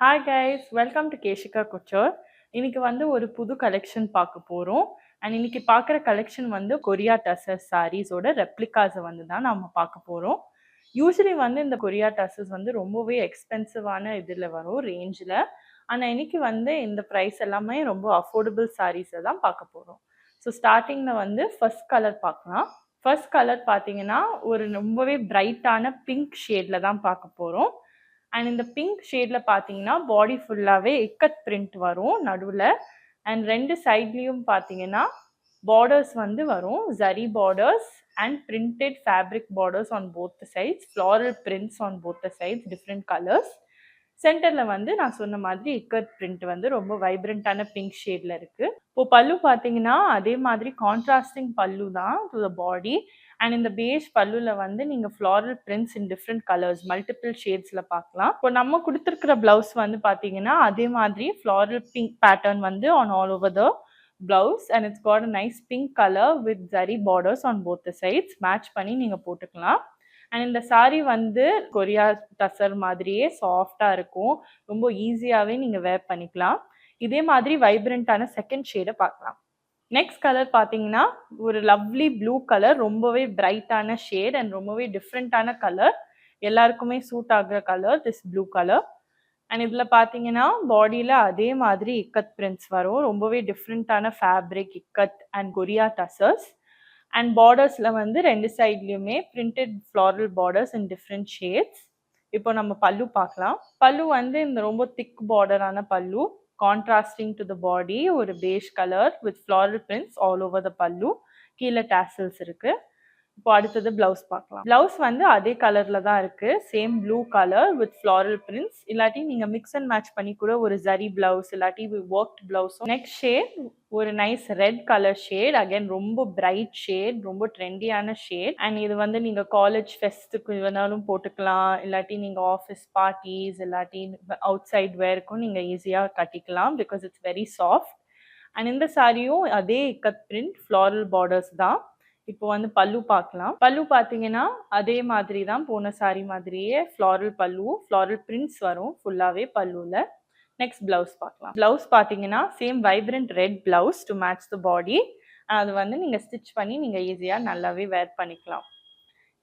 Hi guys, welcome to Keshika Kutcher. இன்னைக்கு வந்து ஒரு புது கலெக்ஷன் பார்க்க போகிறோம். அண்ட் இன்னைக்கு பார்க்குற கலெக்ஷன் வந்து கொரியா டசர் சாரீஸோட ரெப்ளிகாஸை வந்து தான் நம்ம பார்க்க போகிறோம். யூஸ்வலி வந்து இந்த கொரியா டசர்ஸ் வந்து ரொம்பவே எக்ஸ்பென்சிவான இதில் வரும் ரேஞ்சில். ஆனால் இன்னைக்கு வந்து இந்த ப்ரைஸ் எல்லாமே ரொம்ப அஃபோர்டபுள் சாரீஸை தான் பார்க்க போகிறோம். ஸோ ஸ்டார்டிங்கில் வந்து ஃபர்ஸ்ட் கலர் பார்க்கலாம். ஃபர்ஸ்ட் கலர் பார்த்தீங்கன்னா ஒரு ரொம்பவே பிரைட்டான பிங்க் ஷேடில் தான் பார்க்க போகிறோம். அண்ட் இந்த பிங்க் ஷேட்ல பார்த்தீங்கன்னா பாடி ஃபுல்லாகவே இக்கட் பிரிண்ட் வரும் நடுவில். அண்ட் ரெண்டு சைட்லேயும் பார்த்தீங்கன்னா பார்டர்ஸ் வந்து வரும், zari borders and printed fabric borders on both the sides, floral prints on both the sides, different colours. சென்டரில் வந்து நான் சொன்ன மாதிரி இக்கட் பிரிண்ட் வந்து ரொம்ப வைப்ரண்ட்டான பிங்க் ஷேடில் இருக்குது. இப்போ பல்லு பார்த்தீங்கன்னா அதே மாதிரி கான்ட்ராஸ்டிங் பல்லு தான் டு த பாடி. அண்ட் இந்த பேஜ் பல்லுல வந்து நீங்கள் floral prints in different colours multiple ஷேட்ஸில் பார்க்கலாம். இப்போ நம்ம கொடுத்துருக்கிற ப்ளவுஸ் வந்து பார்த்தீங்கன்னா அதே மாதிரி ஃப்ளாரல் பிங்க் பேட்டர்ன் வந்து on all over the blouse and it's got a nice pink color with zari borders on both the sides. Match பண்ணி நீங்கள் போட்டுக்கலாம். அண்ட் இந்த சாரீ வந்து கொரியா டசர் மாதிரியே சாஃப்டாக இருக்கும், ரொம்ப ஈஸியாகவே நீங்கள் வேர் பண்ணிக்கலாம். இதே மாதிரி வைப்ரண்ட்டான செகண்ட் ஷேடை பார்க்கலாம். நெக்ஸ்ட் கலர் பார்த்தீங்கன்னா ஒரு லவ்லி ப்ளூ கலர், ரொம்பவே பிரைட்டான ஷேட் அண்ட் ரொம்பவே டிஃப்ரெண்ட்டான கலர், எல்லாருக்குமே சூட் ஆகுற colour this blue colour. And இதில் பார்த்தீங்கன்னா பாடியில் அதே மாதிரி இக்கத் பிரிண்ட்ஸ் வரும், ரொம்பவே டிஃப்ரெண்ட்டான ஃபேப்ரிக் இக்கத் அண்ட் கொரியா டசர்ஸ். அண்ட் பார்டர்ஸில் வந்து ரெண்டு சைட்லேயுமே printed floral borders in different shades. இப்போ நம்ம பல்லு பார்க்கலாம். பல்லு வந்து இந்த ரொம்ப திக் பார்டரான பல்லு, கான்ட்ராஸ்டிங் டு த பாடி, ஒரு பேஷ் colour with floral prints all over த பல்லு, கீழே டாசல்ஸ் இருக்கு. இப்போ அடுத்தது பிளவுஸ் பார்க்கலாம். பிளவுஸ் வந்து அதே கலர்ல தான் இருக்கு, same blue colour with floral prints. இல்லாட்டி நீங்க மிக்ஸ் அண்ட் மேட்ச் பண்ணி கூட ஒரு ஜரி பிளவுஸ் இல்லாட்டி ஒர்க்ட் பிளவுஸும். நெக்ஸ்ட் ஷேட் ஒரு nice red colour shade, again ரொம்ப பிரைட் ஷேட், ரொம்ப ட்ரெண்டியான ஷேட். அண்ட் இது வந்து நீங்க காலேஜ் ஃபெஸ்ட்டுக்கு வேணாலும் போட்டுக்கலாம், இல்லாட்டி நீங்க ஆஃபீஸ் பார்ட்டிஸ் இல்லாட்டி அவுட் சைட் வேர்க்கும் நீங்க ஈஸியா கட்டிக்கலாம், because it's very soft. And இந்த சாரியும் அதே இக்கத் பிரிண்ட் ஃப்ளாரல் பார்டர்ஸ் தான். இப்போ வந்து பல்லு பார்க்கலாம். பல்லு பார்த்தீங்கன்னா அதே மாதிரி தான், போன சாரி மாதிரியே ஃப்ளாரல் பல்லு, ஃப்ளாரல் பிரிண்ட்ஸ் வரும் ஃபுல்லாகவே பல்லுவில். நெக்ஸ்ட் பிளவுஸ் பார்க்கலாம். பிளவுஸ் பார்த்தீங்கன்னா same vibrant red blouse to match the body. அது வந்து நீங்கள் ஸ்டிச் பண்ணி நீங்கள் ஈஸியாக நல்லாவே வேர் பண்ணிக்கலாம்.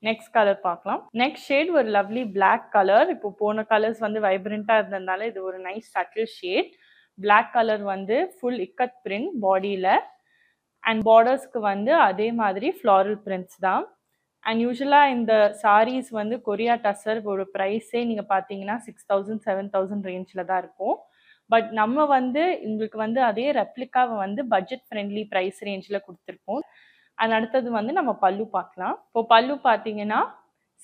நெக்ஸ்ட் கலர் பார்க்கலாம். நெக்ஸ்ட் ஷேட் ஒரு லவ்லி பிளாக் கலர். இப்போ போன கலர்ஸ் வந்து வைப்ரண்ட்டாக இருந்ததுனால இது ஒரு nice subtle shade. Black colour வந்து ஃபுல் இக்கத் பிரிண்ட் பாடியில். அண்ட் பார்டர்ஸ்க்கு வந்து அதே மாதிரி ஃப்ளாரல் பிரிண்ட்ஸ் தான். அண்ட் யூஸ்வலாக இந்த சாரீஸ் வந்து கொரியா டசர் ஒரு ப்ரைஸே நீங்கள் பார்த்தீங்கன்னா 6,000 7,000 ரேஞ்சில் தான் இருக்கும். பட் நம்ம வந்து உங்களுக்கு வந்து அதே ரெப்ளிகாவை வந்து பட்ஜெட் ஃப்ரெண்ட்லி ப்ரைஸ் ரேஞ்சில் கொடுத்துருக்கோம். அண்ட் அடுத்தது வந்து நம்ம பல்லு பார்க்கலாம். இப்போ பல்லு பார்த்தீங்கன்னா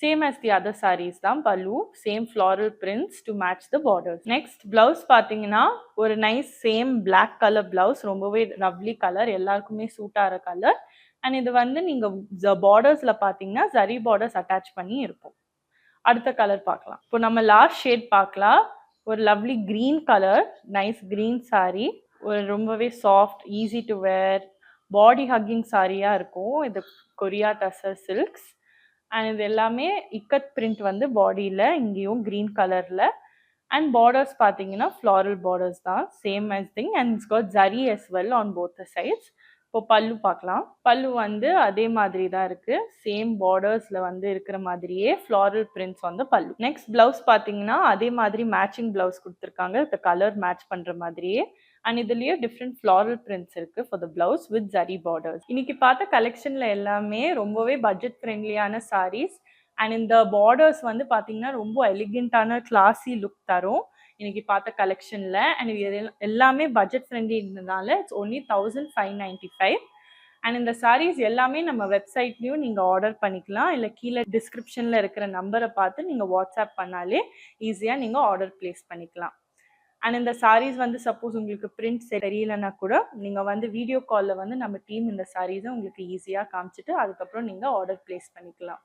same as the other sarees தான் pallu, same floral prints to match the borders. Next blouse பார்த்தீங்கன்னா ஒரு nice same black colour blouse, ரொம்பவே லவ்லி கலர், எல்லாருக்குமே சூட் ஆகிற கலர். அண்ட் இது வந்து நீங்கள் பார்டர்ஸில் பார்த்தீங்கன்னா ஜரி பார்டர்ஸ் அட்டாச் பண்ணி இருக்கும். அடுத்த கலர் பார்க்கலாம். இப்போ நம்ம லாஸ்ட் ஷேட் பார்க்கலாம். ஒரு lovely green colour, nice green sari, ஒரு ரொம்பவே soft easy to wear body hugging சாரியாக இருக்கும். இது கொரியா டசர் சில்க்ஸ். அண்ட் இது எல்லாமே இக்கத் பிரிண்ட் வந்து பாடியில் இங்கேயும் க்ரீன் கலரில். அண்ட் பார்டர்ஸ் பார்த்தீங்கன்னா ஃப்ளாரல் பார்டர்ஸ் தான், same as thing. And it's got zari as well on both the sides. இப்போ பல்லு பார்க்கலாம். பல்லு வந்து அதே மாதிரி தான் இருக்குது, சேம் பார்டர்ஸில் வந்து இருக்கிற மாதிரியே ஃப்ளாரல் பிரிண்ட்ஸ் வந்து பல்லு. நெக்ஸ்ட் பிளவுஸ் பார்த்தீங்கன்னா அதே மாதிரி மேட்சிங் பிளவுஸ் கொடுத்துருக்காங்க, இந்த கலர் மேட்ச் பண்ணுற மாதிரியே. அண்ட் இதுலேயே டிஃப்ரெண்ட் ஃப்ளாரல் பிரிண்ட்ஸ் இருக்குது for the blouse with zari borders. இன்னைக்கு பார்த்த கலெக்ஷனில் எல்லாமே ரொம்பவே பட்ஜெட் ஃப்ரெண்ட்லியான சாரீஸ். அண்ட் இந்த பார்டர்ஸ் வந்து பார்த்தீங்கன்னா ரொம்ப எலிகென்ட்டான கிளாஸி லுக் தரும் இன்னைக்கு பார்த்த கலெக்ஷனில். அண்ட் இது எல்லாமே பட்ஜெட் ஃப்ரெண்ட்லி இருந்ததுனால இட்ஸ் ஒன்லி 1,595. அண்ட் இந்த சாரீஸ் எல்லாமே நம்ம வெப்சைட்லேயும் நீங்கள் ஆர்டர் பண்ணிக்கலாம், இல்லை கீழே டிஸ்கிரிப்ஷனில் இருக்கிற நம்பரை பார்த்து நீங்கள் வாட்ஸ்அப் பண்ணாலே ஈஸியாக நீங்கள் ஆர்டர் ப்ளேஸ் பண்ணிக்கலாம். அண்ட் இந்த சாரீஸ் வந்து சப்போஸ் உங்களுக்கு பிரிண்ட் தெரியலன்னா கூட நீங்கள் வந்து வீடியோ காலில் வந்து நம்ம டீம் இந்த சாரீஸை உங்களுக்கு ஈஸியாக காமிச்சிட்டு அதுக்கப்புறம் நீங்கள் ஆர்டர் ப்ளேஸ் பண்ணிக்கலாம்.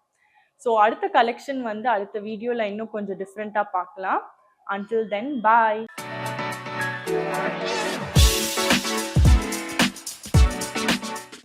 ஸோ அடுத்த கலெக்ஷன் வந்து அடுத்த வீடியோவில் இன்னும் கொஞ்சம் டிஃப்ரெண்ட்டாக பார்க்கலாம். Until then, bye.